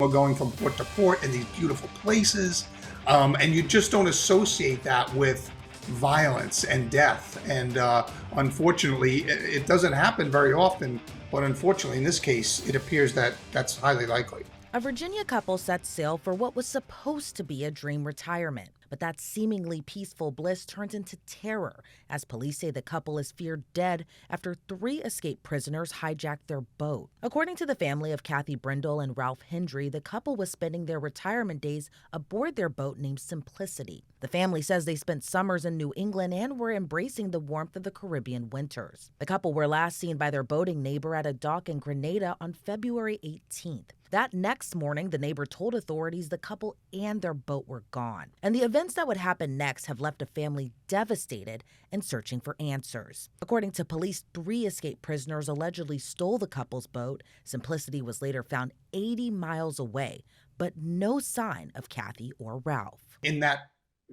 We're going from port to port in these beautiful places, and you just don't associate that with violence and death. And unfortunately, it doesn't happen very often, but unfortunately, in this case, it appears that that's highly likely. A Virginia couple set sail for what was supposed to be a dream retirement. But that seemingly peaceful bliss turns into terror as police say the couple is feared dead after 3 escaped prisoners hijacked their boat. According to the family of Kathy Brandel and Ralph Hendry, the couple was spending their retirement days aboard their boat named Simplicity. The family says they spent summers in New England and were embracing the warmth of the Caribbean winters. The couple were last seen by their boating neighbor at a dock in Grenada on February 18th. That next morning, the neighbor told authorities the couple and their boat were gone. And the events that would happen next have left a family devastated and searching for answers. According to police, 3 escaped prisoners allegedly stole the couple's boat. Simplicity was later found 80 miles away, but no sign of Kathy or Ralph. In that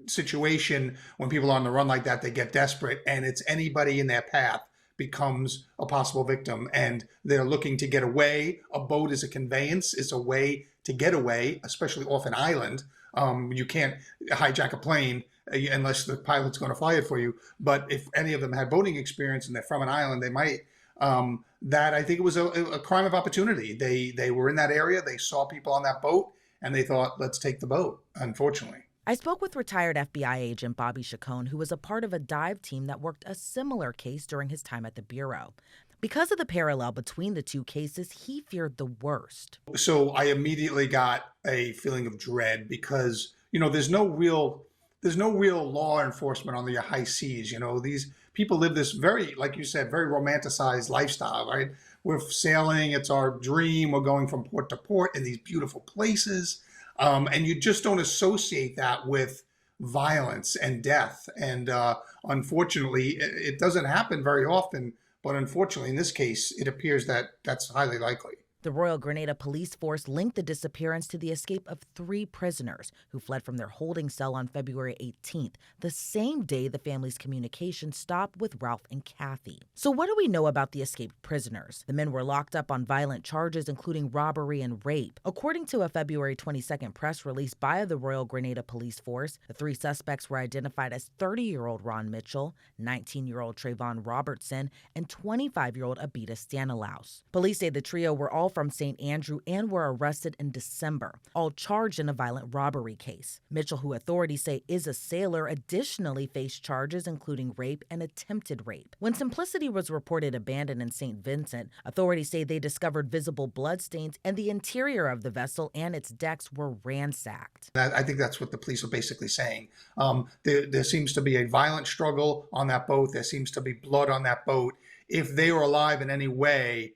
situation, when people are on the run like that, they get desperate, and it's anybody in their path becomes a possible victim, and they're looking to get away. A boat is a conveyance, it's a way to get away, especially off an island. You can't hijack a plane unless the pilot's going to fly it for you. But if any of them had boating experience and they're from an island, they might. That I think it was a crime of opportunity. They were in that area, they saw people on that boat, and they thought, let's take the boat, unfortunately. I spoke with retired FBI agent Bobby Chacon, who was a part of a dive team that worked a similar case during his time at the Bureau. Because of the parallel between the 2 cases, he feared the worst. So I immediately got a feeling of dread because, there's no real law enforcement on the high seas. These people live this very, like you said, very romanticized lifestyle, right? We're sailing, it's our dream. We're going from port to port in these beautiful places. And you just don't associate that with violence and death. And unfortunately, it doesn't happen very often. But unfortunately, in this case, it appears that that's highly likely. The Royal Grenada Police Force linked the disappearance to the escape of 3 prisoners who fled from their holding cell on February 18th, the same day the family's communication stopped with Ralph and Kathy. So what do we know about the escaped prisoners? The men were locked up on violent charges, including robbery and rape. According to a February 22nd press release by the Royal Grenada Police Force, the 3 suspects were identified as 30-year-old Ron Mitchell, 19-year-old Trayvon Robertson, and 25-year-old Abita Stanislaus. Police say the trio were all from St. Andrew and were arrested in December, all charged in a violent robbery case. Mitchell, who authorities say is a sailor, additionally faced charges including rape and attempted rape. When Simplicity was reported abandoned in St. Vincent, authorities say they discovered visible bloodstains and the interior of the vessel and its decks were ransacked. I think that's what the police are basically saying. There seems to be a violent struggle on that boat. There seems to be blood on that boat. If they were alive in any way,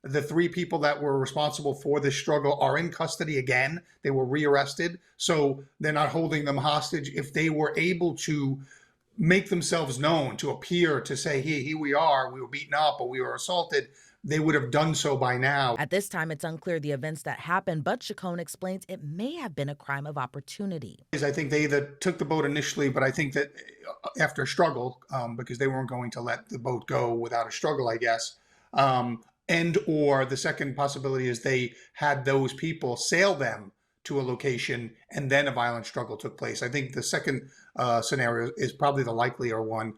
the 3 people that were responsible for this struggle are in custody again. They were rearrested, so they're not holding them hostage. If they were able to make themselves known, to appear, to say, here we are, we were beaten up or we were assaulted, they would have done so by now. At this time, it's unclear the events that happened, but Chacon explains it may have been a crime of opportunity. I think they either took the boat initially, but I think that after a struggle, because they weren't going to let the boat go without a struggle, I guess, and or the second possibility is they had those people sail them to a location and then a violent struggle took place. I think the second scenario is probably the likelier one.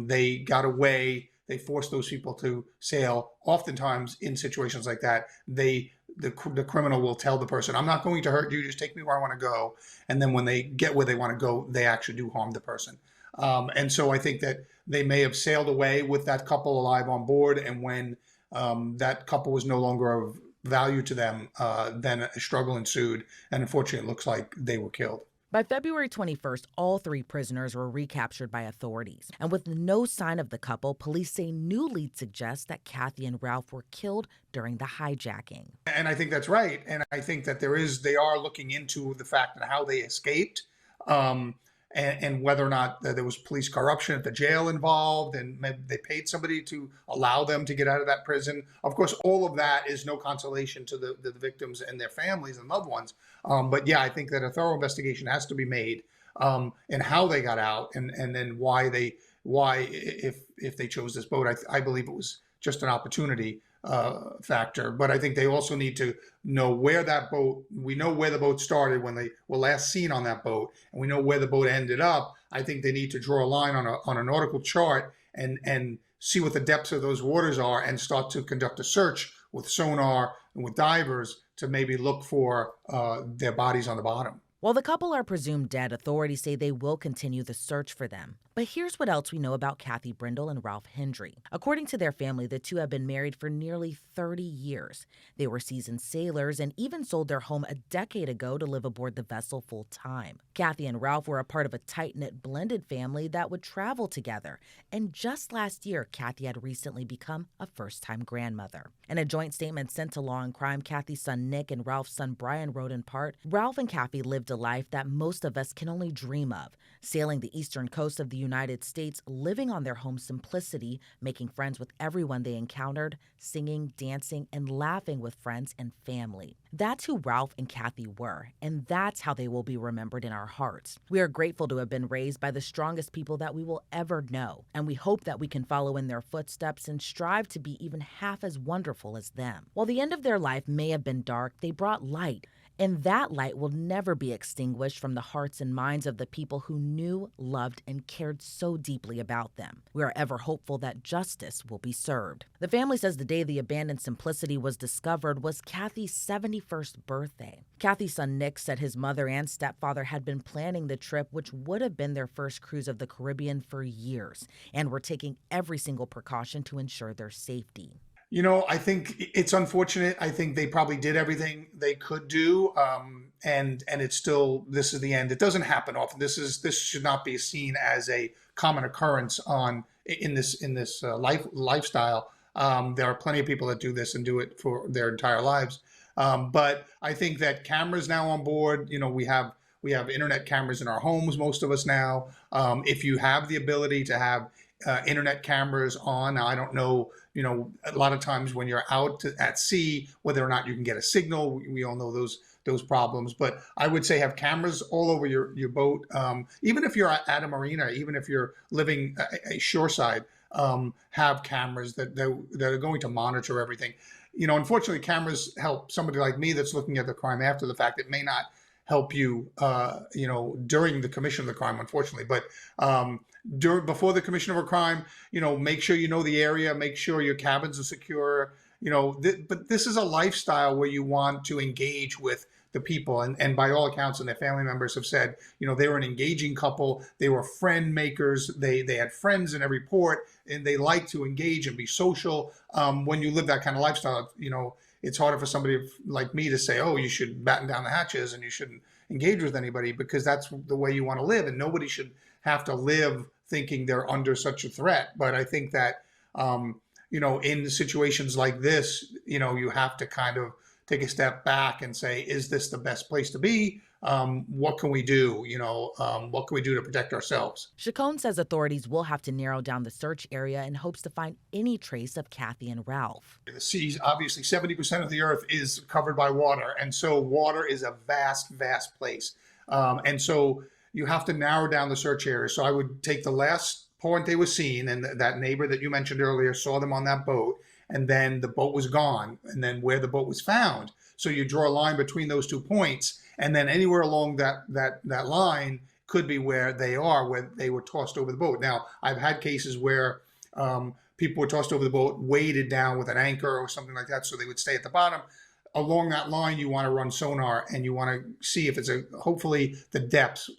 They got away, they forced those people to sail. Oftentimes in situations like that, the criminal will tell the person, I'm not going to hurt you, just take me where I want to go. And then when they get where they want to go, they actually do harm the person. And so I think that they may have sailed away with that couple alive on board, and when that couple was no longer of value to them, then a struggle ensued, and unfortunately it looks like they were killed. By February 21st, all 3 prisoners were recaptured by authorities. And with no sign of the couple, police say new leads suggest that Kathy and Ralph were killed during the hijacking. And I think that's right. And I think that they are looking into the fact and how they escaped. And whether or not there was police corruption at the jail involved, and maybe they paid somebody to allow them to get out of that prison. Of course, all of that is no consolation to the victims and their families and loved ones. But yeah, I think that a thorough investigation has to be made in how they got out, and then why if they chose this boat. I believe it was just an opportunity factor. But I think they also need to know where that boat, we know where the boat started when they were last seen on that boat, and we know where the boat ended up. I think they need to draw a line on a nautical chart and see what the depths of those waters are and start to conduct a search with sonar and with divers to maybe look for their bodies on the bottom. While the couple are presumed dead, authorities say they will continue the search for them. But here's what else we know about Kathy Brandel and Ralph Hendry. According to their family, the two have been married for nearly 30 years. They were seasoned sailors and even sold their home a decade ago to live aboard the vessel full time. Kathy and Ralph were a part of a tight-knit blended family that would travel together. And just last year, Kathy had recently become a first-time grandmother. In a joint statement sent to Law&Crime, Kathy's son Nick and Ralph's son Brian wrote in part, "Ralph and Kathy lived a life that most of us can only dream of, sailing the eastern coast of the United States, living on their home simplicity, making friends with everyone they encountered, singing, dancing, and laughing with friends and family." That's who Ralph and Kathy were, and that's how they will be remembered in our hearts. We are grateful to have been raised by the strongest people that we will ever know, and we hope that we can follow in their footsteps and strive to be even half as wonderful as them. While the end of their life may have been dark, they brought light. And that light will never be extinguished from the hearts and minds of the people who knew, loved, and cared so deeply about them. We are ever hopeful that justice will be served. The family says the day the abandoned Simplicity was discovered was Kathy's 71st birthday. Kathy's son Nick said his mother and stepfather had been planning the trip, which would have been their first cruise of the Caribbean, for years, and were taking every single precaution to ensure their safety. I think it's unfortunate. I think they probably did everything they could do, and it's still, this is the end. It doesn't happen often. This should not be seen as a common occurrence in this lifestyle. There are plenty of people that do this and do it for their entire lives. But I think that cameras now on board. We have internet cameras in our homes, most of us now. If you have the ability to have internet cameras on. Now, I don't know, a lot of times when you're out at sea, whether or not you can get a signal. We all know those problems. But I would say have cameras all over your boat. Even if you're at a marina, even if you're living a shoreside, have cameras that are going to monitor everything. Unfortunately, cameras help somebody like me that's looking at the crime after the fact. It may not help you, during the commission of the crime, unfortunately. But before the commission of a crime, make sure you know the area, make sure your cabins are secure. But this is a lifestyle where you want to engage with the people, and by all accounts, and their family members have said, they were an engaging couple. They were friend makers. They had friends in every port, and they like to engage and be social. When you live that kind of lifestyle, it's harder for somebody like me to say, oh, you should batten down the hatches and you shouldn't engage with anybody, because that's the way you want to live, and nobody should have to live thinking they're under such a threat. But I think that, in situations like this, you have to kind of take a step back and say, is this the best place to be? What can we do? What can we do to protect ourselves? Chacon says authorities will have to narrow down the search area in hopes to find any trace of Kathy and Ralph. The seas, obviously 70% of the earth is covered by water. And so water is a vast, vast place. And so you have to narrow down the search area. So I would take the last point they were seen, and that neighbor that you mentioned earlier saw them on that boat, and then the boat was gone, and then where the boat was found. So you draw a line between those 2 points, and then anywhere along that line could be where they are, where they were tossed over the boat. Now, I've had cases where people were tossed over the boat, weighted down with an anchor or something like that, so they would stay at the bottom. Along that line, you want to run sonar, and you want to see if it's hopefully the depths.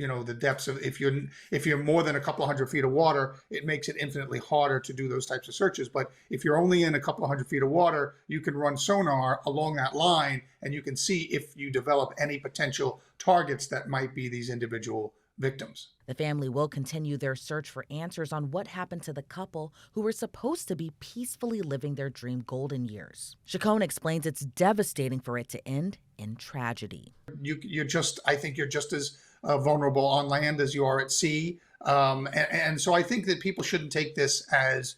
The depths of, if you're more than a couple of hundred feet of water, it makes it infinitely harder to do those types of searches. But if you're only in a couple of hundred feet of water, you can run sonar along that line, and you can see if you develop any potential targets that might be these individual victims. The family will continue their search for answers on what happened to the couple who were supposed to be peacefully living their dream golden years. Chacon explains it's devastating for it to end in tragedy. I think you're just as vulnerable on land as you are at sea. And so I think that people shouldn't take this as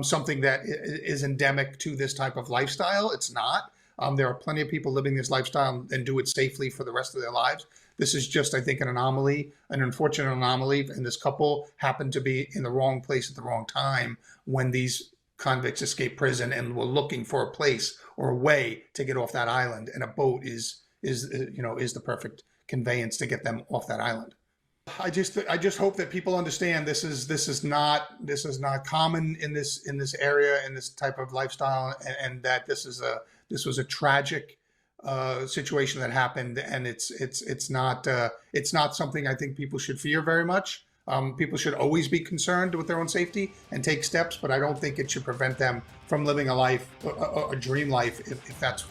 something that is endemic to this type of lifestyle. It's not. There are plenty of people living this lifestyle and do it safely for the rest of their lives. This is just, I think, an anomaly, an unfortunate anomaly. And this couple happened to be in the wrong place at the wrong time when these convicts escape prison and were looking for a place or a way to get off that island, and a boat is the perfect conveyance to get them off that island. I just hope that people understand this is not common in this area, in this type of lifestyle, and that this was a tragic situation that happened, and it's not something I think people should fear very much. People should always be concerned with their own safety and take steps, but I don't think it should prevent them from living a life, a dream life, if that's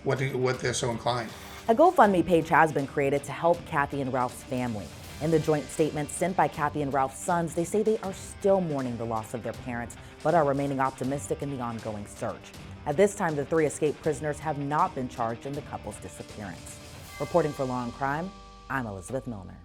what they're so inclined. A GoFundMe page has been created to help Kathy and Ralph's family. In the joint statement sent by Kathy and Ralph's sons, they say they are still mourning the loss of their parents, but are remaining optimistic in the ongoing search. At this time, the 3 escaped prisoners have not been charged in the couple's disappearance. Reporting for Law&Crime, I'm Elizabeth Millner.